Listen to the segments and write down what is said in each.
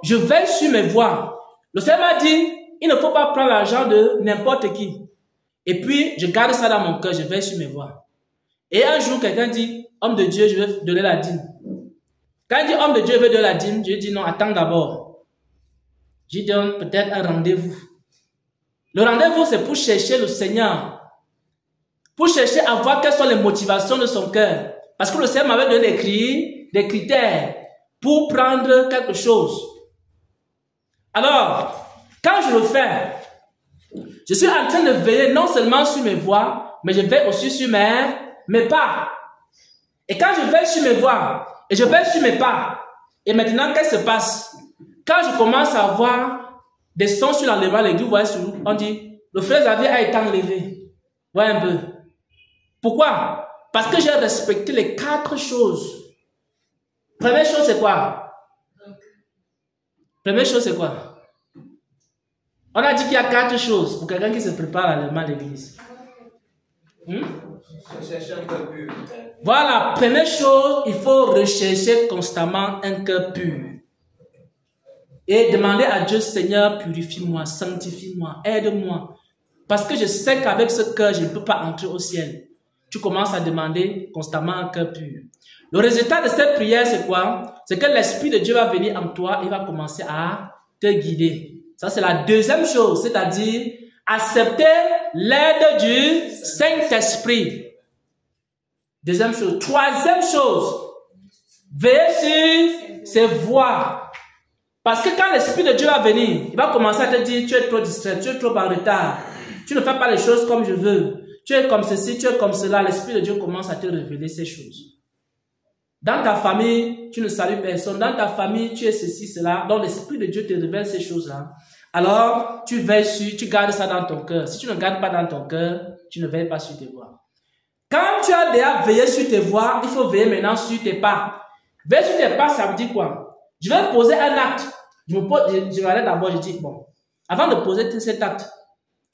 je veille sur mes voies. Le Seigneur m'a dit, il ne faut pas prendre l'argent de n'importe qui. Et puis, je garde ça dans mon cœur, je veille sur mes voies. Et un jour, quelqu'un dit, homme de Dieu, je vais donner la dîme. Quand il dit, homme de Dieu, je vais donner la dîme, je dis non, attends d'abord. Je donne peut-être un rendez-vous. Le rendez-vous, c'est pour chercher le Seigneur. Pour chercher à voir quelles sont les motivations de son cœur. Parce que le Seigneur m'avait donné des critères pour prendre quelque chose. Alors, quand je le fais, je suis en train de veiller non seulement sur mes voies, mais je veille aussi sur mes pas. Et quand je veille sur mes voies, et je veille sur mes pas, et maintenant, qu'est-ce qui se passe? Quand je commence à avoir des sons sur l'enlèvement, l'église, vous voyez, on dit, le frère Xavier a été enlevé. Voyez un peu. Pourquoi? Parce que j'ai respecté les 4 choses. Première chose, c'est quoi? Première chose, c'est quoi? On a dit qu'il y a 4 choses pour quelqu'un qui se prépare à l'enlèvement de l'église. Voilà, première chose, il faut rechercher constamment un cœur pur. Et demander à Dieu, Seigneur, purifie-moi, sanctifie-moi, aide-moi. Parce que je sais qu'avec ce cœur, je ne peux pas entrer au ciel. Tu commences à demander constamment un cœur pur. Le résultat de cette prière, c'est quoi? C'est que l'Esprit de Dieu va venir en toi et va commencer à te guider. Ça, c'est la deuxième chose, c'est-à-dire accepter l'aide du Saint-Esprit. Deuxième chose. Troisième chose, veiller sur ses voies. Parce que quand l'Esprit de Dieu va venir, il va commencer à te dire, tu es trop distrait, tu es trop en retard, tu ne fais pas les choses comme je veux, tu es comme ceci, tu es comme cela. L'Esprit de Dieu commence à te révéler ces choses. Dans ta famille, tu ne salues personne. Dans ta famille, tu es ceci, cela. Donc l'Esprit de Dieu te révèle ces choses-là. Alors, tu veilles sur, tu gardes ça dans ton cœur. Si tu ne gardes pas dans ton cœur, tu ne veilles pas sur tes voies. Quand tu as déjà veillé sur tes voies, il faut veiller maintenant sur tes pas. Veiller sur tes pas, ça veut dire quoi? Je vais poser un acte. Je vais aller d'abord, je dis, bon, avant de poser cet acte,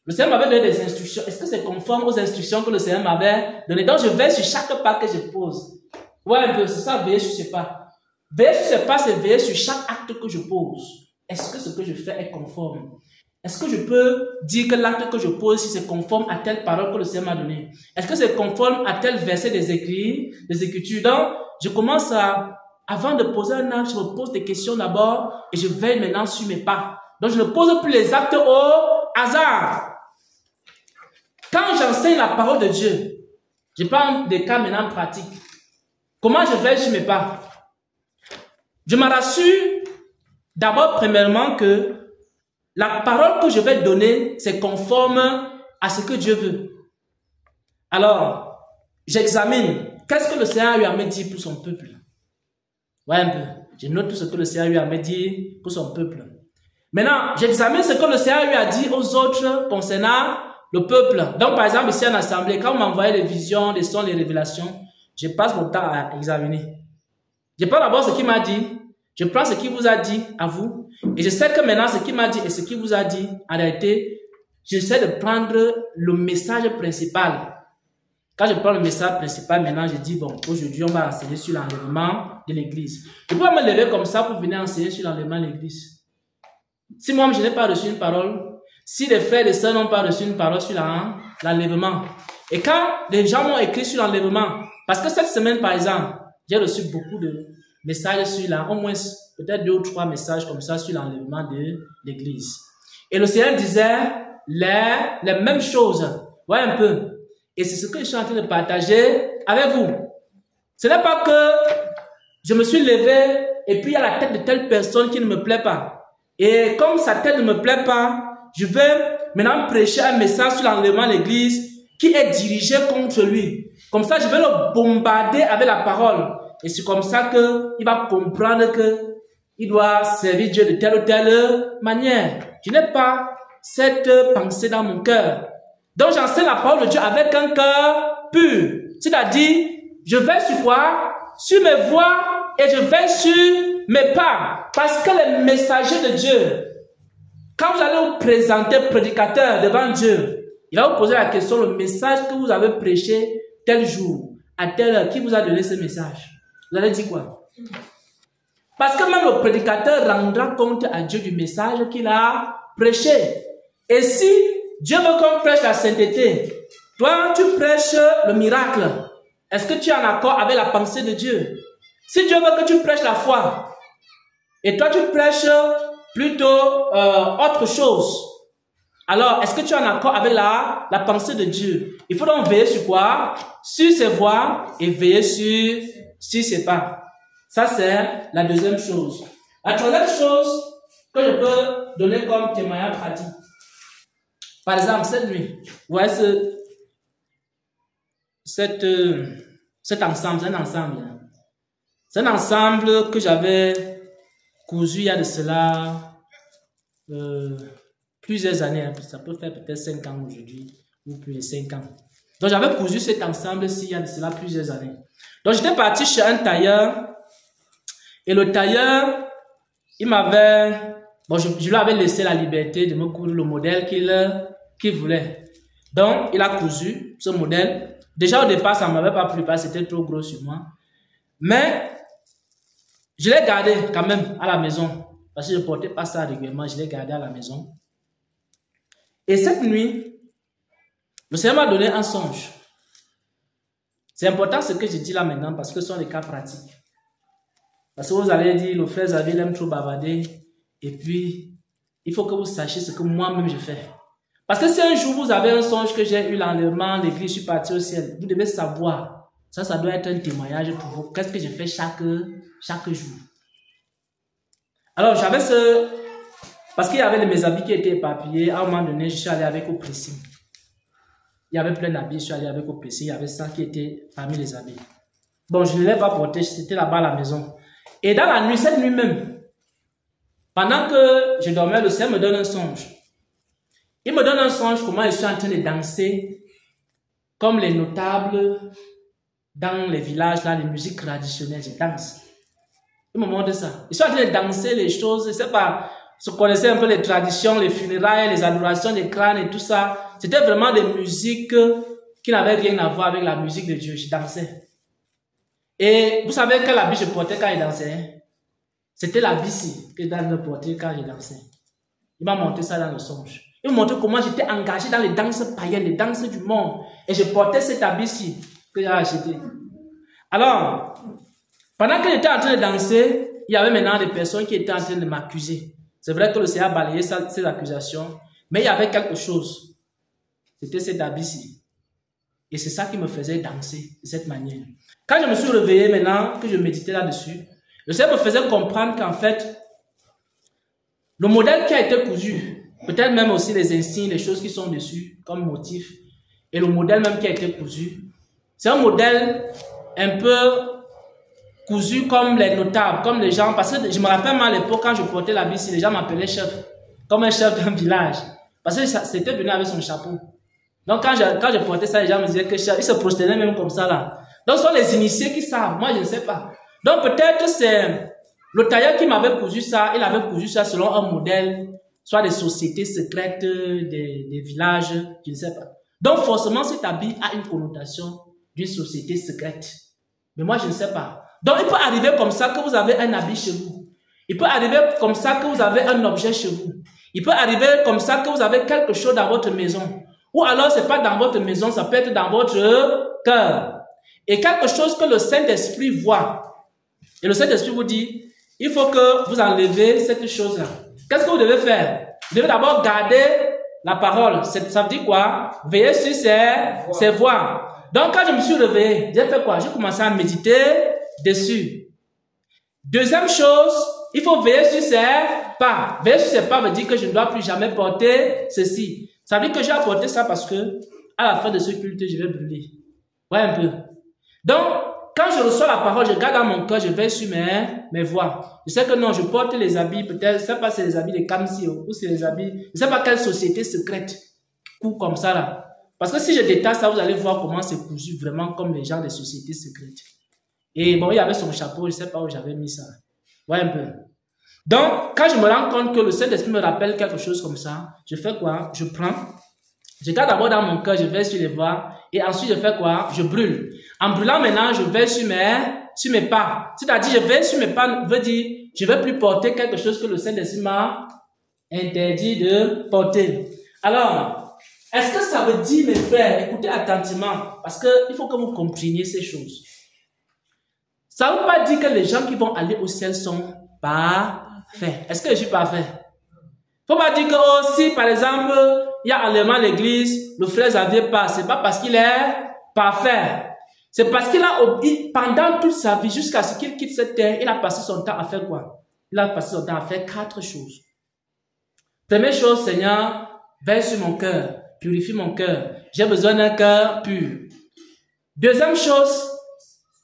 le Seigneur m'avait donné des instructions. Est-ce que c'est conforme aux instructions que le Seigneur m'avait données? Donc, je veille sur chaque pas que je pose. Ouais, un peu, c'est ça, veiller sur ses pas. Veiller sur ses pas, c'est veiller sur chaque acte que je pose. Est-ce que ce que je fais est conforme? Est-ce que je peux dire que l'acte que je pose, si c'est conforme à telle parole que le Seigneur m'a donnée? Est-ce que c'est conforme à tel verset des Écritures? Donc, je commence à, avant de poser un acte, je me pose des questions d'abord et je veille maintenant sur mes pas. Donc, je ne pose plus les actes au hasard. Quand j'enseigne la parole de Dieu, je prends des cas maintenant pratiques. Comment je veille sur mes pas? Je me rassure d'abord, premièrement, que la parole que je vais donner, c'est conforme à ce que Dieu veut. Alors, j'examine. Qu'est-ce que le Seigneur lui a me dit pour son peuple? Voyez un peu. Je note tout ce que le Seigneur lui a me dit pour son peuple. Maintenant, j'examine ce que le Seigneur lui a dit aux autres concernant le peuple. Donc, par exemple, ici en assemblée, quand on m'envoie les visions, les sons, les révélations, je passe mon temps à examiner. Je prends d'abord ce qu'il m'a dit, je prends ce qu'il vous a dit à vous, et je sais que maintenant ce qu'il m'a dit et ce qu'il vous a dit, en réalité, j'essaie de prendre le message principal. Quand je prends le message principal, maintenant je dis, bon, aujourd'hui on va enseigner sur l'enlèvement de l'église. Je peux pas me lever comme ça pour venir enseigner sur l'enlèvement de l'église. Si moi je n'ai pas reçu une parole, si les frères et sœurs n'ont pas reçu une parole sur l'enlèvement, et quand les gens m'ont écrit sur l'enlèvement, parce que cette semaine par exemple, j'ai reçu beaucoup de messages sur au moins peut-être 2 ou 3 messages comme ça sur l'enlèvement de l'église. Et le Seigneur disait les mêmes choses. Voyez un peu. Et c'est ce que je suis en train de partager avec vous. Ce n'est pas que je me suis levé et puis il y a la tête de telle personne qui ne me plaît pas. Et comme sa tête ne me plaît pas, je vais maintenant prêcher un message sur l'enlèvement de l'église qui est dirigé contre lui. Comme ça, je vais le bombarder avec la parole. Et c'est comme ça qu'il va comprendre qu'il doit servir Dieu de telle ou telle manière. Je n'ai pas cette pensée dans mon cœur. Donc, j'enseigne la parole de Dieu avec un cœur pur. C'est-à-dire, je vais sur quoi? Sur mes voies et je vais sur mes pas. Parce que les messagers de Dieu, quand vous allez vous présenter prédicateur devant Dieu, il va vous poser la question, le message que vous avez prêché tel jour, à telle heure, qui vous a donné ce message? Vous allez dire quoi? Parce que même le prédicateur rendra compte à Dieu du message qu'il a prêché. Et si Dieu veut qu'on prêche la sainteté, toi tu prêches le miracle, est-ce que tu es en accord avec la pensée de Dieu? Si Dieu veut que tu prêches la foi, et toi tu prêches plutôt autre chose, alors est-ce que tu es en accord avec la pensée de Dieu? Il faut donc veiller sur quoi? Sur ses voies et veiller sur ses pas. Ça c'est la deuxième chose. La troisième chose que je peux donner comme témoignage pratique. Par exemple, cette nuit, vous voyez cet ensemble, c'est un ensemble. C'est un ensemble que j'avais cousu il y a de cela plusieurs années. Ça peut faire peut-être 5 ans aujourd'hui, ou plus de 5 ans. Donc j'avais cousu cet ensemble-ci il y a de cela plusieurs années. Donc j'étais parti chez un tailleur, et le tailleur, il m'avait... Bon, je lui avais laissé la liberté de me coudre le modèle qu'il voulait. Donc, il a cousu ce modèle. Déjà, au départ, ça ne m'avait pas plu parce que c'était trop gros sur moi. Mais, je l'ai gardé quand même à la maison. Parce que je ne portais pas ça régulièrement. Je l'ai gardé à la maison. Et cette nuit, le Seigneur m'a donné un songe. C'est important ce que je dis là maintenant parce que ce sont des cas pratiques. Parce que vous allez dire, le frère Xavier aime trop bavarder. Et puis, il faut que vous sachiez ce que moi-même je fais. Parce que si un jour vous avez un songe que j'ai eu l'enlèvement, l'église, je suis parti au ciel, vous devez savoir. Ça doit être un témoignage pour vous. Qu'est-ce que je fais chaque jour? Alors, j'avais parce qu'il y avait mes habits qui étaient éparpillés. À un moment donné, je suis allé avec au pressing. Il y avait plein d'habits, je suis allé avec au pressing. Il y avait ça qui était parmi les habits. Bon, je ne l'ai pas porté, c'était là-bas à la maison. Et dans la nuit, cette nuit même, pendant que je dormais, le Seigneur me donne un songe. Il me donne un songe comment je suis en train de danser comme les notables dans les villages, là, les musiques traditionnelles, je danse. Il me montre ça. Je suis en train de danser les choses, je sais pas, je connaissais un peu les traditions, les funérailles, les adorations des crânes et tout ça. C'était vraiment des musiques qui n'avaient rien à voir avec la musique de Dieu. Je dansais. Et vous savez quel habit je portais quand je dansais? C'était l'habit que je devais porter quand je dansais. Il m'a montré ça dans le songe. Il m'a montré comment j'étais engagé dans les danses païennes, les danses du monde. Et je portais cet habit-ci que j'ai acheté. Alors, pendant que j'étais en train de danser, il y avait maintenant des personnes qui étaient en train de m'accuser. C'est vrai que le Seigneur a balayé ces accusations, mais il y avait quelque chose. C'était cet habit-ci. Et c'est ça qui me faisait danser de cette manière. Quand je me suis réveillé maintenant, que je méditais là-dessus, le Seigneur me faisait comprendre qu'en fait, le modèle qui a été cousu, peut-être même aussi les insignes, les choses qui sont dessus comme motif, et le modèle même qui a été cousu, c'est un modèle un peu cousu comme les notables, comme les gens, parce que je me rappelle à l'époque quand je portais l'habit, les gens m'appelaient chef, comme un chef d'un village, parce que c'était venu avec son chapeau. Donc quand je portais ça, les gens me disaient que chef, ils se prosternaient même comme ça là. Donc ce sont les initiés qui savent, moi je ne sais pas. Donc peut-être c'est le tailleur qui m'avait cousu ça, il avait cousu ça selon un modèle, soit des sociétés secrètes, des villages, je ne sais pas. Donc forcément cet habit a une connotation d'une société secrète. Mais moi je ne sais pas. Donc il peut arriver comme ça que vous avez un habit chez vous. Il peut arriver comme ça que vous avez un objet chez vous. Il peut arriver comme ça que vous avez quelque chose dans votre maison. Ou alors c'est pas dans votre maison, ça peut être dans votre cœur. Et quelque chose que le Saint-Esprit voit. Et le Saint-Esprit vous dit, il faut que vous enlevez cette chose-là. Qu'est-ce que vous devez faire? Vous devez d'abord garder la parole. Ça veut dire quoi? Veiller sur ses voix. Donc quand je me suis réveillé, j'ai fait quoi? J'ai commencé à méditer dessus. Deuxième chose, il faut veiller sur ses pas. Veiller sur ses pas veut dire que je ne dois plus jamais porter ceci. Ça veut dire que j'ai apporté ça parce que à la fin de ce culte, je vais brûler. Ouais, un peu. Donc, quand je reçois la parole, je garde dans mon cœur, je veille sur mes voix. Je sais que non, je porte les habits, peut-être, je ne sais pas si c'est les habits de Kamsi ou si c'est les habits, je ne sais pas quelle société secrète coud comme ça là. Parce que si je détache ça, vous allez voir comment c'est cousu vraiment comme les gens des sociétés secrètes. Et bon, il y avait son chapeau, je ne sais pas où j'avais mis ça. Ouais, un peu. Donc, quand je me rends compte que le Saint-Esprit me rappelle quelque chose comme ça, je fais quoi? Je prends, je garde d'abord dans mon cœur, je vais sur les voies, et ensuite je fais quoi? Je brûle. En brûlant maintenant, je vais sur mes pas. C'est-à-dire, je vais sur mes pas, veut dire, je ne vais plus porter quelque chose que le Saint-Esprit m'a interdit de porter. Alors, est-ce que ça veut dire, mes frères, écoutez attentivement, parce qu'il faut que vous compreniez ces choses. Ça ne veut pas dire que les gens qui vont aller au ciel sont parfaits. Est-ce que je suis parfait? Il ne faut pas dire que si, par exemple, il y a enlèvement à l'église, le frère Xavier passe. Ce n'est pas parce qu'il est parfait. C'est parce qu'il a, pendant toute sa vie, jusqu'à ce qu'il quitte cette terre, il a passé son temps à faire quoi? Il a passé son temps à faire 4 choses. Première chose, Seigneur, veille sur mon cœur, purifie mon cœur. J'ai besoin d'un cœur pur. Deuxième chose,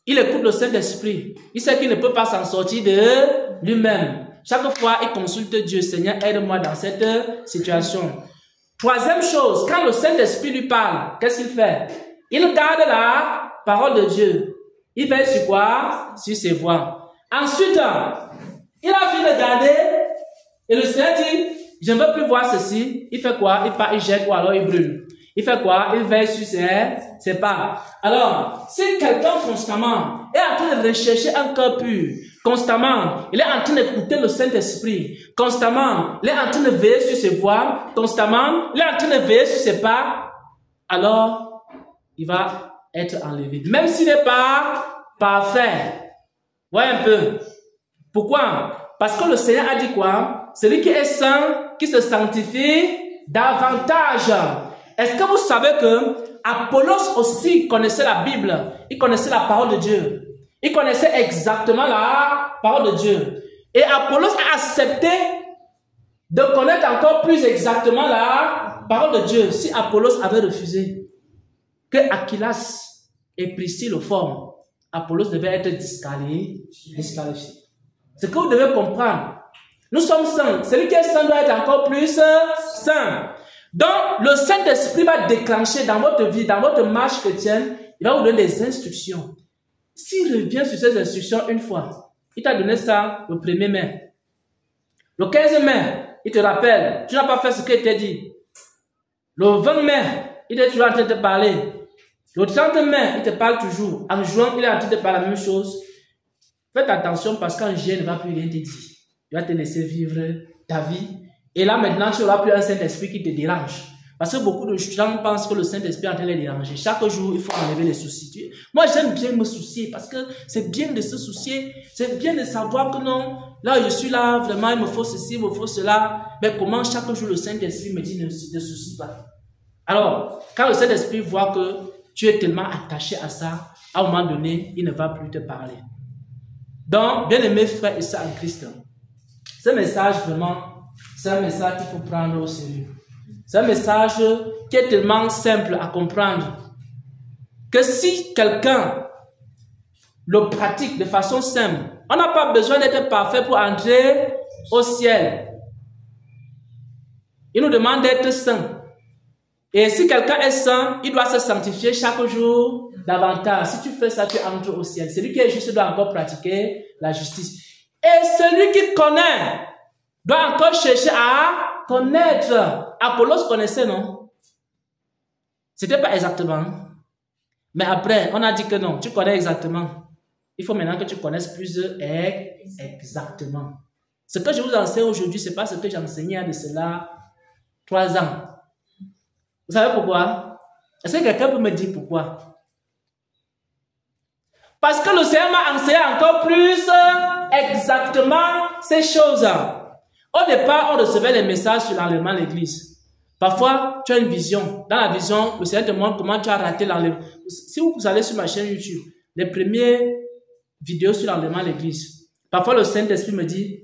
il écoute le Saint-Esprit. Il sait qu'il ne peut pas s'en sortir de lui-même. Chaque fois, il consulte Dieu. Seigneur, aide-moi dans cette situation. Troisième chose, quand le Saint-Esprit lui parle, qu'est-ce qu'il fait? Il garde la parole de Dieu. Il veille sur quoi? Sur ses voies. Ensuite, il a fini de garder et le Seigneur dit, je ne veux plus voir ceci. Il fait quoi? Il part, il jette ou alors il brûle. Il fait quoi? Il veille sur ses pas. Alors, si quelqu'un constamment est en train de rechercher un cœur pur, constamment, il est en train d'écouter le Saint-Esprit, constamment, il est en train de veiller sur ses voies, constamment, il est en train de veiller sur ses pas, alors, il va être enlevé. Même s'il n'est pas parfait. Voyez un peu. Pourquoi? Parce que le Seigneur a dit quoi? Celui qui est saint, qui se sanctifie davantage. Est-ce que vous savez que Apollos aussi connaissait la Bible? Il connaissait la parole de Dieu. Il connaissait exactement la parole de Dieu. Et Apollos a accepté de connaître encore plus exactement la parole de Dieu. Si Apollos avait refusé que Aquilas et Priscille le forment, Apollos devait être disqualifié. Ce que vous devez comprendre, nous sommes saints. Celui qui est saint doit être encore plus saint. Donc, le Saint-Esprit va déclencher dans votre vie, dans votre marche chrétienne, il va vous donner des instructions. S'il revient sur ces instructions une fois, il t'a donné ça le 1er mai. Le 15 mai, il te rappelle, tu n'as pas fait ce qu'il t'a dit. Le 20 mai, il est toujours en train de te parler. Le 30 mai, il te parle toujours. En juin, il est en train de te parler la même chose. Faites attention parce qu'en juillet, il ne va plus rien te dire. Il va te laisser vivre ta vie. Et là, maintenant, tu n'auras plus un Saint-Esprit qui te dérange. Parce que beaucoup de gens pensent que le Saint-Esprit est en train de les déranger. Chaque jour, il faut enlever les soucis. Moi, j'aime bien me soucier parce que c'est bien de se soucier. C'est bien de savoir que non, là, je suis là, vraiment, il me faut ceci, il me faut cela. Mais comment chaque jour le Saint-Esprit me dit ne soucie pas? Alors, quand le Saint-Esprit voit que tu es tellement attaché à ça, à un moment donné, il ne va plus te parler. Donc, bien aimés frères et sœurs en Christ, ce message vraiment, c'est un message qu'il faut prendre au sérieux. C'est un message qui est tellement simple à comprendre que si quelqu'un le pratique de façon simple, on n'a pas besoin d'être parfait pour entrer au ciel. Il nous demande d'être saint. Et si quelqu'un est saint, il doit se sanctifier chaque jour davantage. Si tu fais ça, tu entres au ciel. Celui qui est juste doit encore pratiquer la justice. Et celui qui connaît doit encore chercher à connaître. Apollos connaissait, non? C'était pas exactement. Mais après, on a dit que non, tu connais exactement. Il faut maintenant que tu connaisses plus exactement. Ce que je vous enseigne aujourd'hui, ce n'est pas ce que j'enseignais de cela 3 ans. Vous savez pourquoi? Est-ce que quelqu'un peut me dire pourquoi? Parce que le Seigneur m'a enseigné encore plus exactement ces choses. Au départ, on recevait les messages sur l'enlèvement de l'église. Parfois, tu as une vision. Dans la vision, le Seigneur te montre comment tu as raté l'enlèvement. Si vous allez sur ma chaîne YouTube, les premières vidéos sur l'enlèvement de l'église, parfois le Saint-Esprit me dit,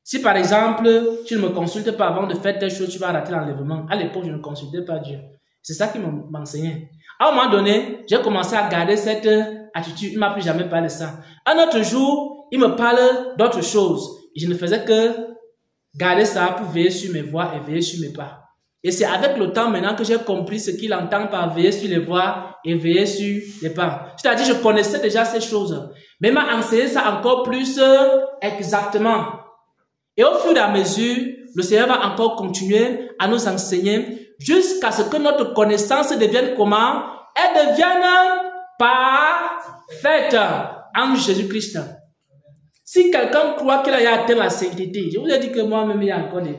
si par exemple, tu ne me consultes pas avant de faire telle chose, tu vas rater l'enlèvement. À l'époque, je ne consultais pas Dieu. C'est ça qui m'enseignait. À un moment donné, j'ai commencé à garder cette attitude. Il ne m'a plus jamais parlé de ça. Un autre jour, il me parle d'autre chose. Je ne faisais que garder ça pour veiller sur mes voies et veiller sur mes pas. Et c'est avec le temps maintenant que j'ai compris ce qu'il entend par veiller sur les voies et veiller sur les pas. C'est-à-dire, je connaissais déjà ces choses. Mais il m'a enseigné ça encore plus exactement. Et au fur et à mesure, le Seigneur va encore continuer à nous enseigner jusqu'à ce que notre connaissance devienne comment? Elle devienne parfaite en Jésus-Christ. Si quelqu'un croit qu'il a atteint la sainteté, je vous ai dit que moi-même, il y a encore des...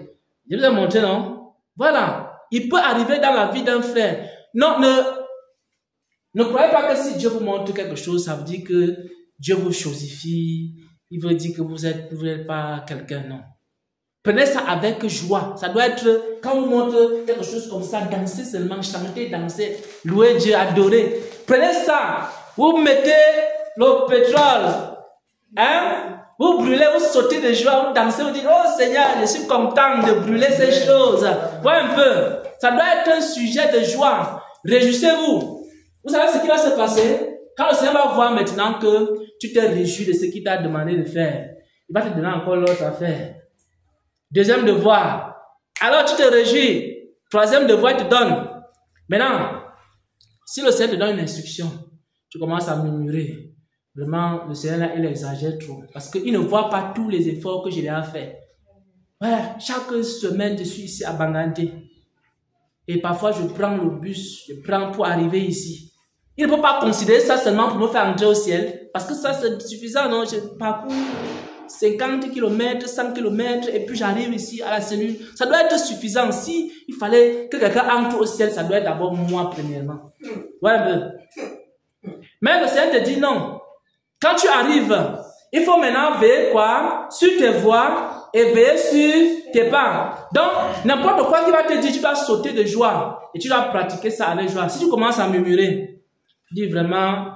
Je vous ai montré, non? Voilà. Il peut arriver dans la vie d'un frère. Non, ne croyez pas que si Dieu vous montre quelque chose, ça veut dire que Dieu vous chosifie. Il veut dire que vous n'êtes pas quelqu'un, non. Prenez ça avec joie. Ça doit être, quand vous montre quelque chose comme ça, danser seulement, chanter, danser, louer Dieu, adorer. Prenez ça. Vous mettez le pétrole. Hein? Vous brûlez, vous sautez de joie, vous dansez, vous dites, oh Seigneur, je suis content de brûler ces choses. Voilà un peu. Ça doit être un sujet de joie. Réjouissez-vous. Vous savez ce qui va se passer? Quand le Seigneur va voir maintenant que tu t'es réjoui de ce qu'il t'a demandé de faire, il va te donner encore l'autre affaire. Deuxième devoir. Alors tu te réjouis. Troisième devoir, il te donne. Maintenant, si le Seigneur te donne une instruction, tu commences à murmurer. Vraiment, le Seigneur, là, il exagère trop. Parce qu'il ne voit pas tous les efforts que je lui ai fait. Ouais, chaque semaine, je suis ici à Bangandé. Et parfois, je prends le bus, je prends pour arriver ici. Il ne peut pas considérer ça seulement pour me faire entrer au ciel. Parce que ça, c'est suffisant, non? Je parcours 50 km, 100 km, et puis j'arrive ici à la cellule. Ça doit être suffisant. Si il fallait que quelqu'un entre au ciel, ça doit être d'abord moi, premièrement. Ouais, un peu. Mais le Seigneur te dit non. Quand tu arrives, il faut maintenant veiller quoi? Sur tes voies et veiller sur tes pas. Donc, n'importe quoi qui va te dire, tu vas sauter de joie et tu vas pratiquer ça avec joie. Si tu commences à murmurer, tu dis vraiment,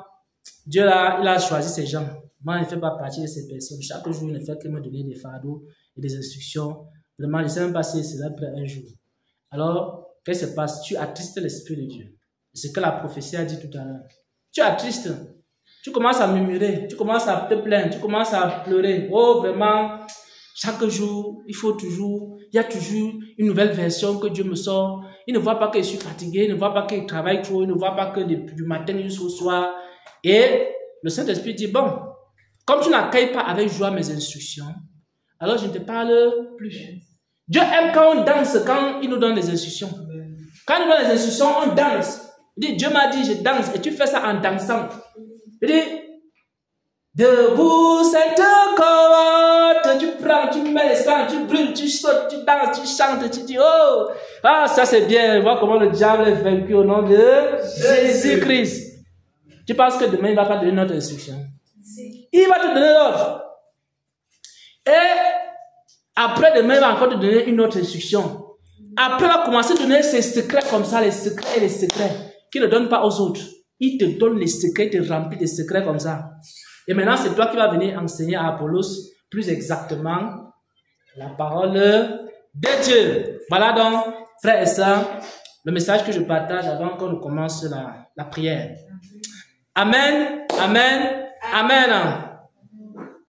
Dieu là, il a choisi ces gens. Moi, je ne fais pas partie de ces personnes. Chaque jour, il ne fait que me donner des fardeaux et des instructions. Vraiment, je ne sais même pas si c'est après un jour. Alors, qu'est-ce qui se passe? Tu attristes l'Esprit de Dieu. C'est ce que la prophétie a dit tout à l'heure. Tu attristes. Tu commences à murmurer, tu commences à te plaindre, tu commences à pleurer. Oh, vraiment, chaque jour, il y a toujours une nouvelle version que Dieu me sort. Il ne voit pas que je suis fatigué, il ne voit pas que je travaille trop, il ne voit pas que du matin jusqu'au soir. Et le Saint-Esprit dit, bon, comme tu n'accueilles pas avec joie mes instructions, alors je ne te parle plus. Dieu aime quand on danse, quand il nous donne des instructions. Quand il nous donne des instructions, on danse. Il dit, Dieu m'a dit, je danse, et tu fais ça en dansant. Il dit, debout cette cohorte, tu prends, tu mets les sangs, tu brûles, tu sautes, tu danses, tu chantes, tu dis, oh, ah, ça c'est bien, vois comment le diable est vaincu au nom de Jésus-Christ. Tu penses que demain il ne va pas donner notre instruction? Il va te donner l'autre. Et après demain il va encore te donner une autre instruction. Après il va commencer à donner ses secrets comme ça, les secrets et les secrets qu'il ne donne pas aux autres. Il te donne les secrets, il te remplit de secrets comme ça. Et maintenant, c'est toi qui vas venir enseigner à Apollos plus exactement la parole de Dieu. Voilà donc, frères et sœurs, le message que je partage avant qu'on commence la prière. Amen, amen, amen.